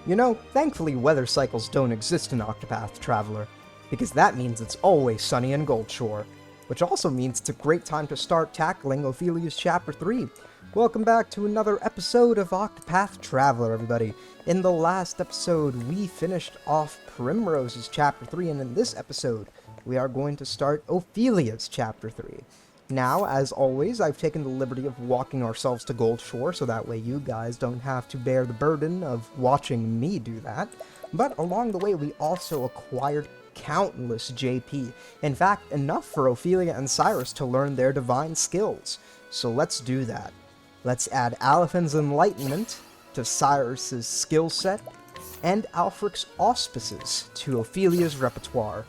You know, thankfully weather cycles don't exist in Octopath Traveler, because that means it's always sunny in Goldshore, which also means it's a great time to start tackling Ophilia's Chapter 3. Welcome back to another episode of Octopath Traveler, everybody. In the last episode, we finished off Primrose's Chapter 3, and in this episode, we are going to start Ophilia's Chapter 3. Now, as always, I've taken the liberty of walking ourselves to Goldshore, so that way you guys don't have to bear the burden of watching me do that. But along the way, we also acquired countless JP. In fact, enough for Ophilia and Cyrus to learn their divine skills. So let's do that. Let's add Aliphin's Enlightenment to Cyrus's skill set, and Alfric's Auspices to Ophilia's repertoire.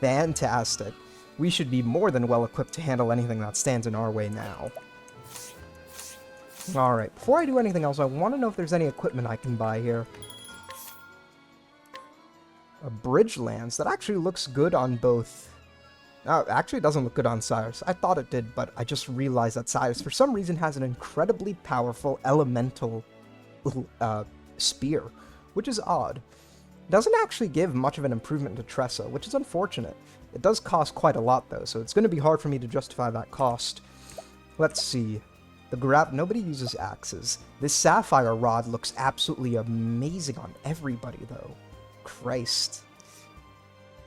Fantastic. We should be more than well equipped to handle anything that stands in our way now. Alright, before I do anything else, I want to know if there's any equipment I can buy here. A bridge lance. That actually looks good on both. Actually, it doesn't look good on Cyrus. I thought it did, but I just realized that Cyrus, for some reason, has an incredibly powerful elemental spear, which is odd. It doesn't actually give much of an improvement to Tressa, which is unfortunate. It does cost quite a lot, though, so it's going to be hard for me to justify that cost. Let's see. Nobody uses axes. This sapphire rod looks absolutely amazing on everybody, though. Christ.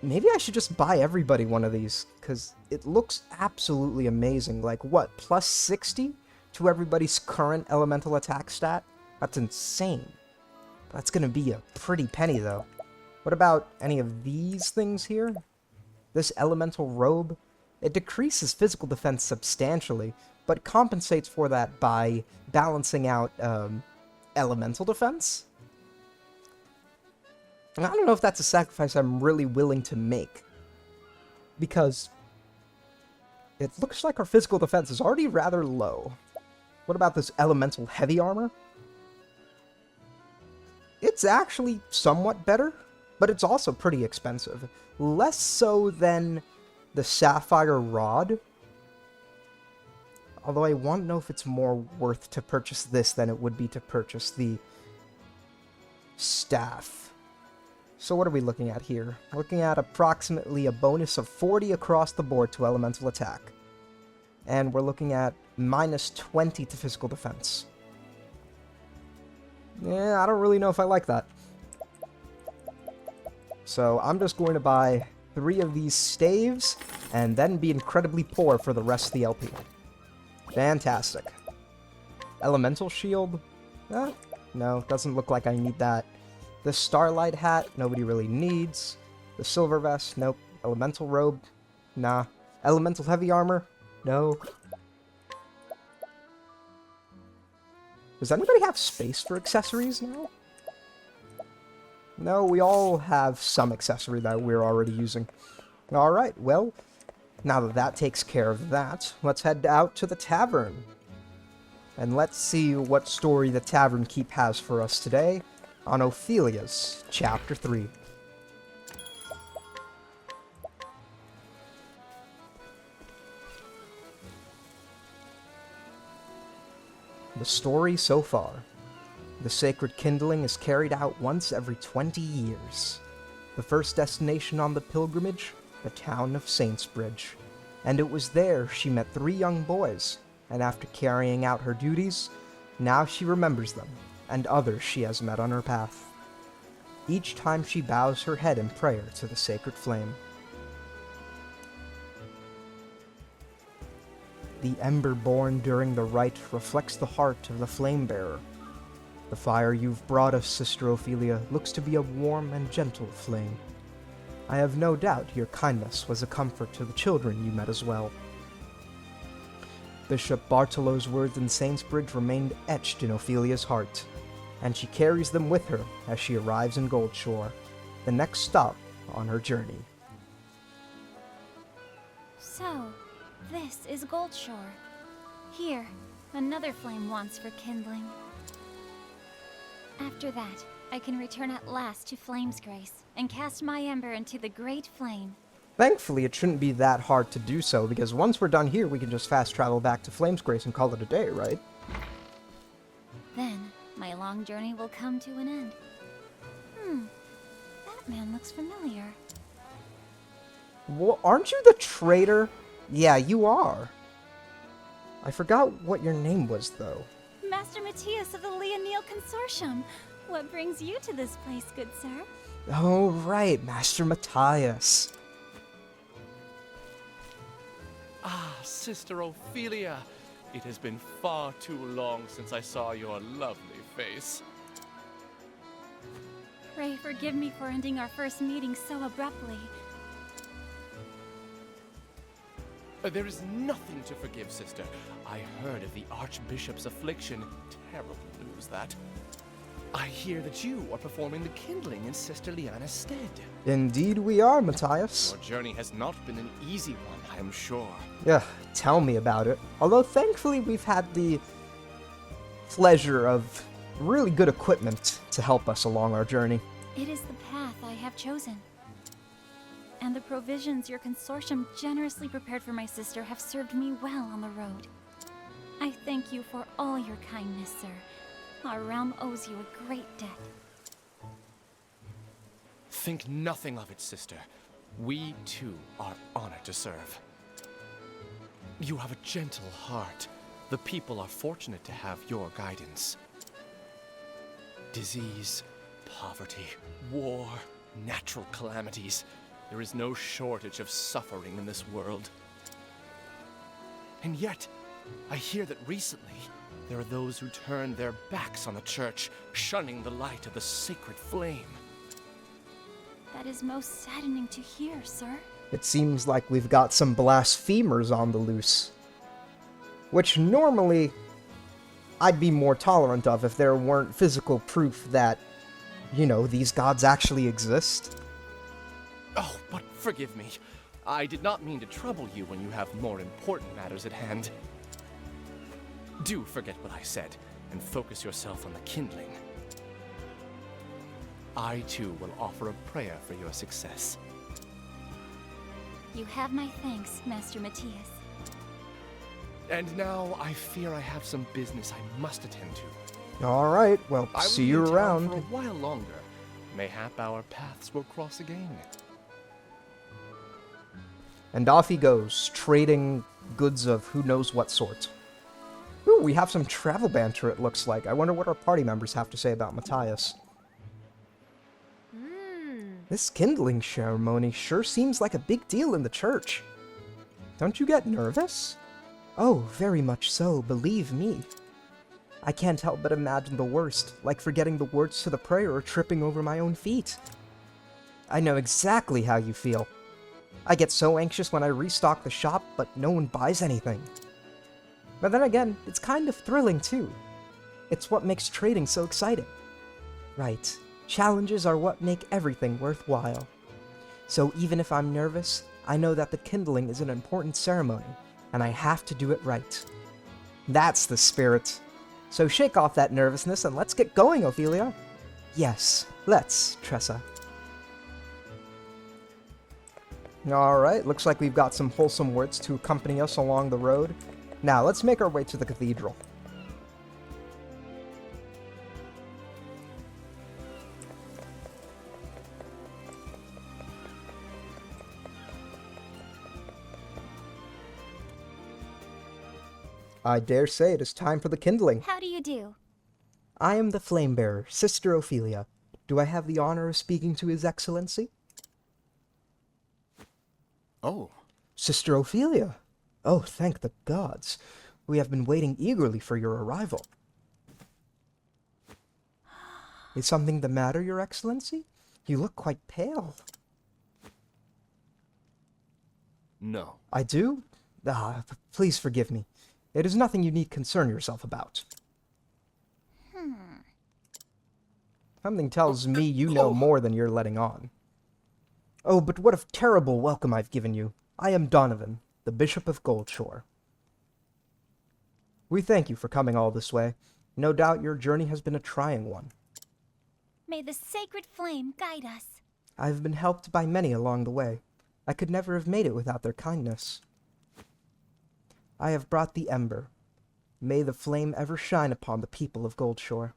Maybe I should just buy everybody one of these, because it looks absolutely amazing. Like, what, plus 60 to everybody's current elemental attack stat? That's insane. That's going to be a pretty penny, though. What about any of these things here? This elemental robe? It decreases physical defense substantially, but compensates for that by balancing out elemental defense? And I don't know if that's a sacrifice I'm really willing to make, because it looks like our physical defense is already rather low. What about this elemental heavy armor? It's actually somewhat better, but it's also pretty expensive. Less so than the sapphire rod. Although I want to know if it's more worth to purchase this than it would be to purchase the staff. So what are we looking at here? We're looking at approximately a bonus of 40 across the board to elemental attack. And we're looking at minus 20 to physical defense. Yeah, I don't really know if I like that. So I'm just going to buy 3 of these staves, and then be incredibly poor for the rest of the LP. Fantastic. Elemental shield? No, doesn't look like I need that. The starlight hat, nobody really needs. The silver vest, nope. Elemental robe, nah. Elemental heavy armor, no. Does anybody have space for accessories now? No, we all have some accessory that we're already using. Alright, well, now that that takes care of that, let's head out to the tavern. And let's see what story the Tavern Keep has for us today on Ophilia's Chapter 3. The story so far. The sacred kindling is carried out once every 20 years. The first destination on the pilgrimage, the town of Saintsbridge. And it was there she met 3 young boys, and after carrying out her duties, now she remembers them, and others she has met on her path. Each time she bows her head in prayer to the sacred flame. The ember born during the rite reflects the heart of the flame-bearer. The fire you've brought us, Sister Ophilia, looks to be a warm and gentle flame. I have no doubt your kindness was a comfort to the children you met as well. Bishop Bartolo's words in Saintsbridge remained etched in Ophilia's heart, and she carries them with her as she arrives in Goldshore, the next stop on her journey. So, this is Goldshore. Here, another flame wants for kindling. After that, I can return at last to Flame's Grace and cast my ember into the great flame. Thankfully, it shouldn't be that hard to do so, because once we're done here, we can just fast travel back to Flame's Grace and call it a day, right? Then, my long journey will come to an end. man looks familiar. Well, aren't you the traitor? Yeah, you are. I forgot what your name was, though. Master Mattias of the Leonil Consortium. What brings you to this place, good sir? Oh, right, Master Mattias. Ah, Sister Ophilia. It has been far too long since I saw your lovely face. Pray forgive me for ending our first meeting so abruptly. There is nothing to forgive, sister. I heard of the Archbishop's affliction. Terrible news, that. I hear that you are performing the kindling in Sister Liana's stead. Indeed we are, Mattias. Your journey has not been an easy one, I am sure. Yeah, tell me about it. Although thankfully we've had the pleasure of really good equipment to help us along our journey. It is the path I have chosen. And the provisions your consortium generously prepared for my sister have served me well on the road. I thank you for all your kindness, sir. Our realm owes you a great debt. Think nothing of it, sister. We, too, are honored to serve. You have a gentle heart. The people are fortunate to have your guidance. Disease, poverty, war, natural calamities. There is no shortage of suffering in this world. And yet, I hear that recently, there are those who turn their backs on the church, shunning the light of the sacred flame. That is most saddening to hear, sir. It seems like we've got some blasphemers on the loose. Which normally, I'd be more tolerant of if there weren't physical proof that, you know, these gods actually exist. Oh, but forgive me. I did not mean to trouble you when you have more important matters at hand. Do forget what I said, and focus yourself on the kindling. I, too, will offer a prayer for your success. You have my thanks, Master Mattias. And now, I fear I have some business I must attend to. Alright, well, I will see be you in town around. for a while longer. Mayhap our paths will cross again. And off he goes, trading goods of who knows what sort. Ooh, we have some travel banter, it looks like. I wonder what our party members have to say about Mattias. This kindling ceremony sure seems like a big deal in the church. Don't you get nervous? Oh, very much so, believe me. I can't help but imagine the worst, like forgetting the words to the prayer or tripping over my own feet. I know exactly how you feel. I get so anxious when I restock the shop, but no one buys anything. But then again, it's kind of thrilling too. It's what makes trading so exciting. Right, challenges are what make everything worthwhile. So even if I'm nervous, I know that the kindling is an important ceremony, and I have to do it right. That's the spirit. So shake off that nervousness and let's get going, Ophilia. Yes, let's, Tressa. Alright, looks like we've got some wholesome words to accompany us along the road. Now, let's make our way to the cathedral. I dare say it is time for the kindling. How do you do? I am the Flamebearer, Sister Ophilia. Do I have the honor of speaking to His Excellency? Oh. Sister Ophilia! Oh, thank the gods. We have been waiting eagerly for your arrival. Is something the matter, Your Excellency? You look quite pale. No. I do? Please forgive me. It is nothing you need concern yourself about. Something tells me you know more than you're letting on. Oh, but what a terrible welcome I've given you. I am Donovan, the Bishop of Goldshore. We thank you for coming all this way. No doubt your journey has been a trying one. May the sacred flame guide us. I've been helped by many along the way. I could never have made it without their kindness. I have brought the ember. May the flame ever shine upon the people of Goldshore.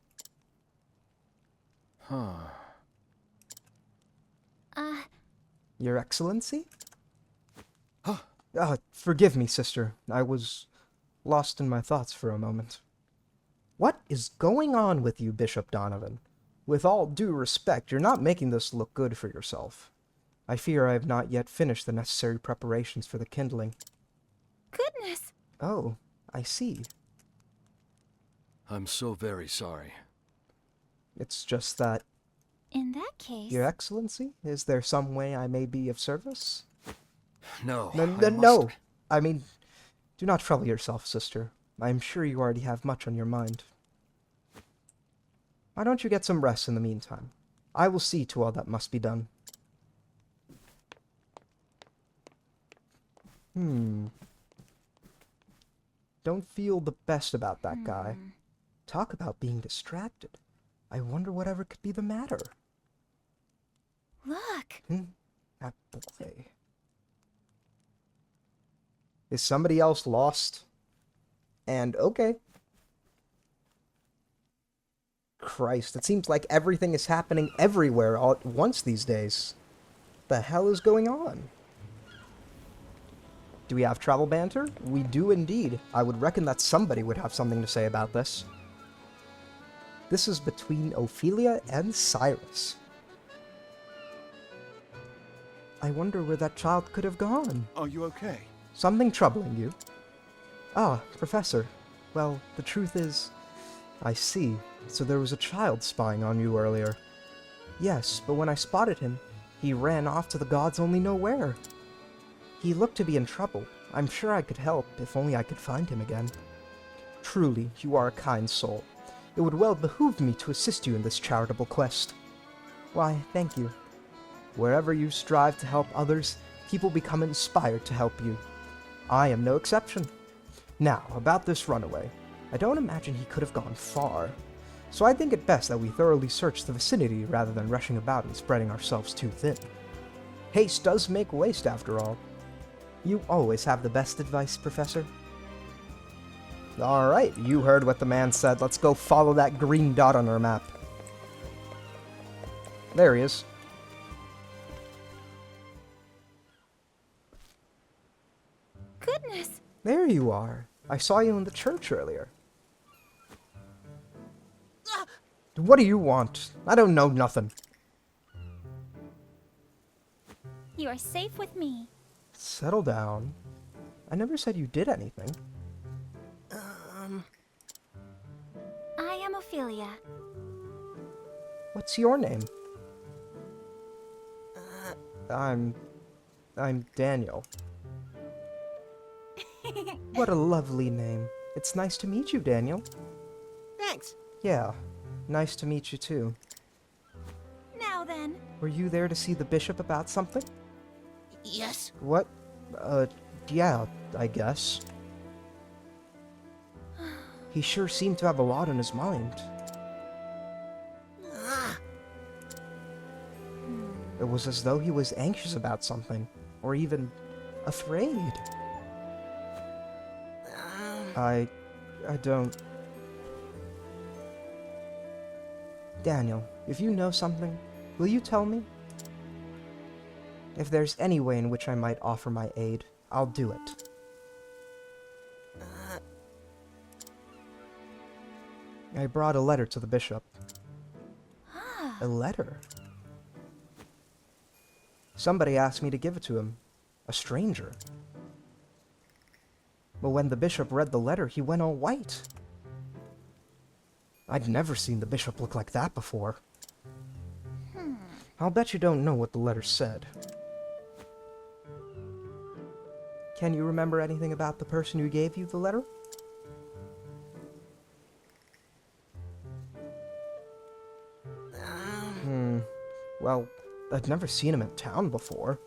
Your Excellency? Huh? Forgive me, sister. I was lost in my thoughts for a moment. What is going on with you, Bishop Donovan? With all due respect, you're not making this look good for yourself. I fear I have not yet finished the necessary preparations for the kindling. Goodness! Oh, I see. I'm so very sorry. It's just that... In that case... Your Excellency, is there some way I may be of service? No, No. I mean, do not trouble yourself, sister. I am sure you already have much on your mind. Why don't you get some rest in the meantime? I will see to all that must be done. Don't feel the best about that guy. Talk about being distracted. I wonder whatever could be the matter. Look! That boy. Is somebody else lost? And okay. Christ, it seems like everything is happening everywhere all at once these days. The hell is going on? Do we have travel banter? We do indeed. I would reckon that somebody would have something to say about this. This is between Ophilia and Cyrus. I wonder where that child could have gone. Are you okay? Something troubling you? Ah, Professor. Well, the truth is... I see. So there was a child spying on you earlier. Yes, but when I spotted him, he ran off to the gods only know where. He looked to be in trouble. I'm sure I could help, if only I could find him again. Truly, you are a kind soul. It would well behoove me to assist you in this charitable quest. Why, thank you. Wherever you strive to help others, people become inspired to help you. I am no exception. Now, about this runaway. I don't imagine he could have gone far. So I think it best that we thoroughly search the vicinity rather than rushing about and spreading ourselves too thin. Haste does make waste, after all. You always have the best advice, Professor. Alright, you heard what the man said. Let's go follow that green dot on our map. There he is. Goodness! There you are. I saw you in the church earlier. What do you want? I don't know nothing. You are safe with me. Settle down. I never said you did anything. I am Ophilia. What's your name? I'm Daniel. What a lovely name. It's nice to meet you, Daniel. Thanks. Yeah, nice to meet you too. Now then. Were you there to see the bishop about something? Yes. What? Yeah, I guess. He sure seemed to have a lot on his mind. It was as though he was anxious about something, or even afraid. I don't... Daniel, if you know something, will you tell me? If there's any way in which I might offer my aid, I'll do it. I brought a letter to the bishop. A letter? Somebody asked me to give it to him. A stranger. But when the bishop read the letter, he went all white. I'd never seen the bishop look like that before. I'll bet you don't know what the letter said. Can you remember anything about the person who gave you the letter? Well, I'd never seen him in town before.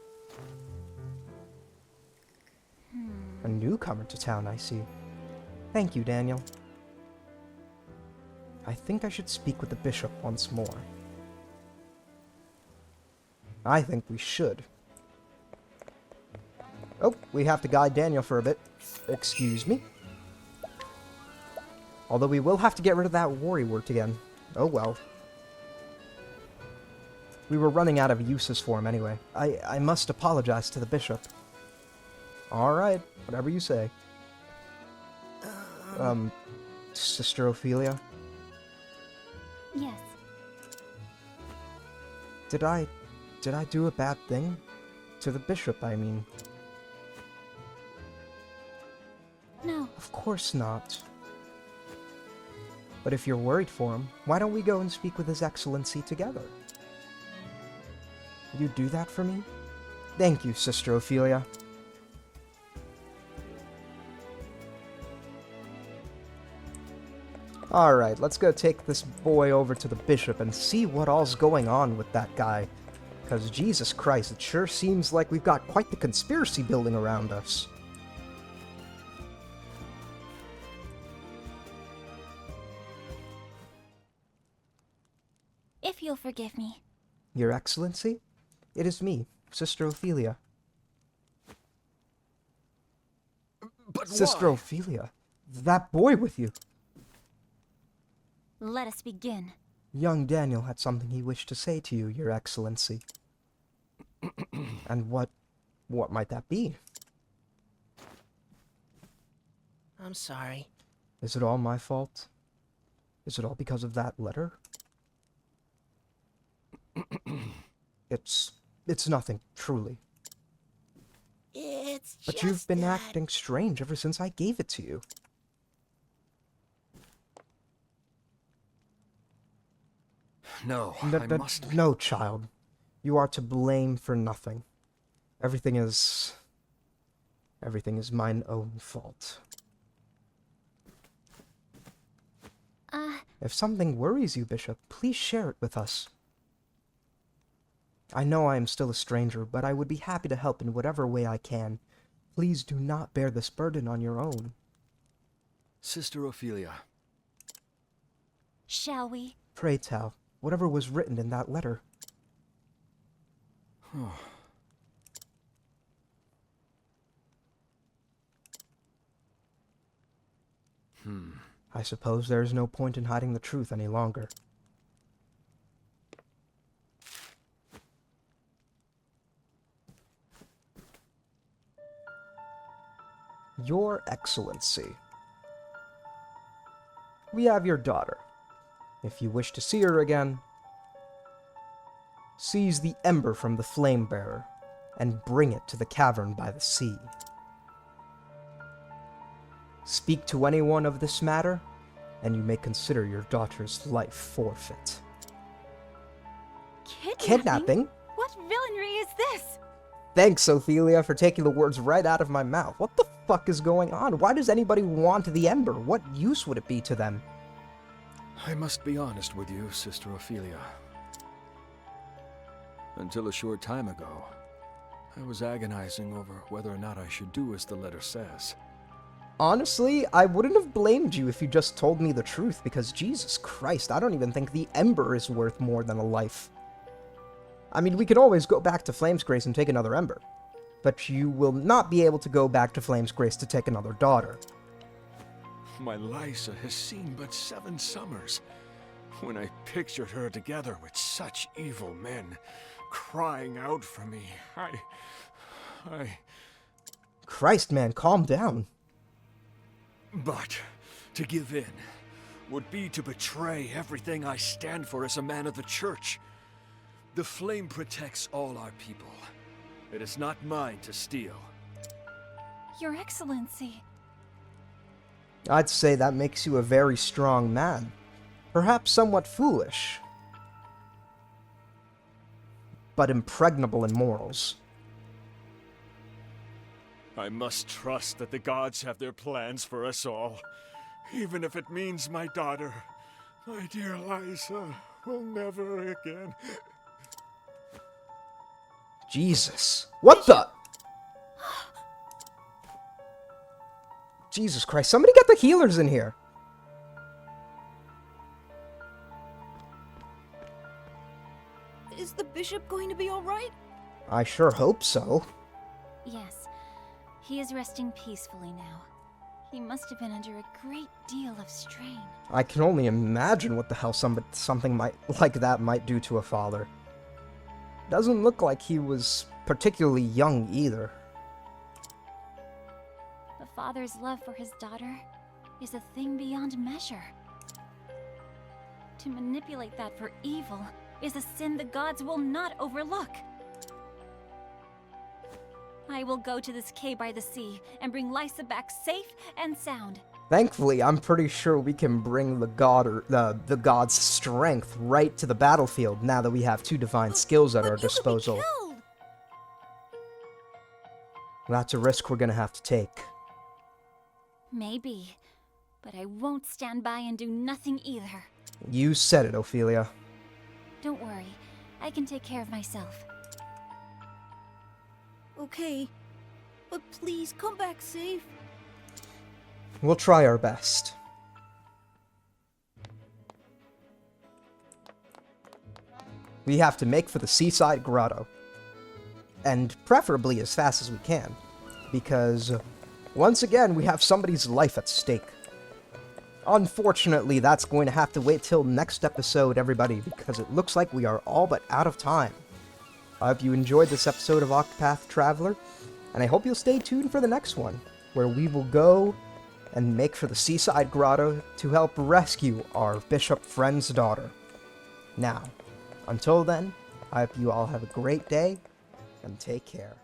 A newcomer to town, I see. Thank you, Daniel. I think I should speak with the bishop once more. I think we should. Oh, we have to guide Daniel for a bit. Excuse me. Although we will have to get rid of that worrywart again. Oh well. We were running out of uses for him anyway. I must apologize to the bishop. Alright, whatever you say. Sister Ophilia? Yes. Did I do a bad thing? To the bishop, I mean. No. Of course not. But if you're worried for him, why don't we go and speak with His Excellency together? Will you do that for me? Thank you, Sister Ophilia. Alright, let's go take this boy over to the bishop and see what all's going on with that guy. Because Jesus Christ, it sure seems like we've got quite the conspiracy building around us. If you'll forgive me. Your Excellency? It is me, Sister Ophilia. But Sister why? Ophilia? That boy with you. Let us begin. Young Daniel had something he wished to say to you, Your Excellency. And what might that be? I'm sorry. Is it all my fault? Is it all because of that letter? It's nothing, truly. It's But just you've been that... acting strange ever since I gave it to you. No, I must... No, child. You are to blame for nothing. Everything is mine own fault. If something worries you, Bishop, please share it with us. I know I am still a stranger, but I would be happy to help in whatever way I can. Please do not bear this burden on your own. Sister Ophilia. Shall we? Pray tell, whatever was written in that letter. I suppose there is no point in hiding the truth any longer. Your Excellency, we have your daughter. If you wish to see her again, seize the ember from the flame bearer and bring it to the cavern by the sea. Speak to anyone of this matter, and you may consider your daughter's life forfeit. Kidnapping? What villainy is this? Thanks, Ophilia, for taking the words right out of my mouth. What the fuck is going on? Why does anybody want the ember? What use would it be to them? I must be honest with you, Sister Ophilia. Until a short time ago, I was agonizing over whether or not I should do as the letter says. Honestly, I wouldn't have blamed you if you just told me the truth, because Jesus Christ, I don't even think the ember is worth more than a life. I mean, we could always go back to Flame's Grace and take another ember, but you will not be able to go back to Flame's Grace to take another daughter. My Lysa has seen but 7 summers. When I pictured her together with such evil men, crying out for me, I... Christ, man, calm down. But to give in would be to betray everything I stand for as a man of the church. The flame protects all our people. It is not mine to steal. Your Excellency. I'd say that makes you a very strong man. Perhaps somewhat foolish, but impregnable in morals. I must trust that the gods have their plans for us all, even if it means my daughter, my dear Lysa, will never again. Jesus. What the? Jesus Christ, somebody get the healers in here. Is the bishop going to be all right? I sure hope so. Yes, he is resting peacefully now. He must have been under a great deal of strain. I can only imagine what the hell something like that might do to a father. Doesn't look like he was particularly young either. The father's love for his daughter is a thing beyond measure. To manipulate that for evil is a sin the gods will not overlook. I will go to this cave by the sea and bring Lysa back safe and sound. Thankfully, I'm pretty sure we can bring the god or the god's strength right to the battlefield now that we have two divine skills at our disposal. That's a risk we're gonna have to take. Maybe, but I won't stand by and do nothing either. You said it, Ophilia. Don't worry, I can take care of myself. Okay, but please come back safe. We'll try our best. We have to make for the seaside grotto. And preferably as fast as we can. Because, once again, we have somebody's life at stake. Unfortunately, that's going to have to wait till next episode, everybody, because it looks like we are all but out of time. I hope you enjoyed this episode of Octopath Traveler, and I hope you'll stay tuned for the next one, where we will go and make for the seaside grotto to help rescue our bishop friend's daughter. Now, until then, I hope you all have a great day, and take care.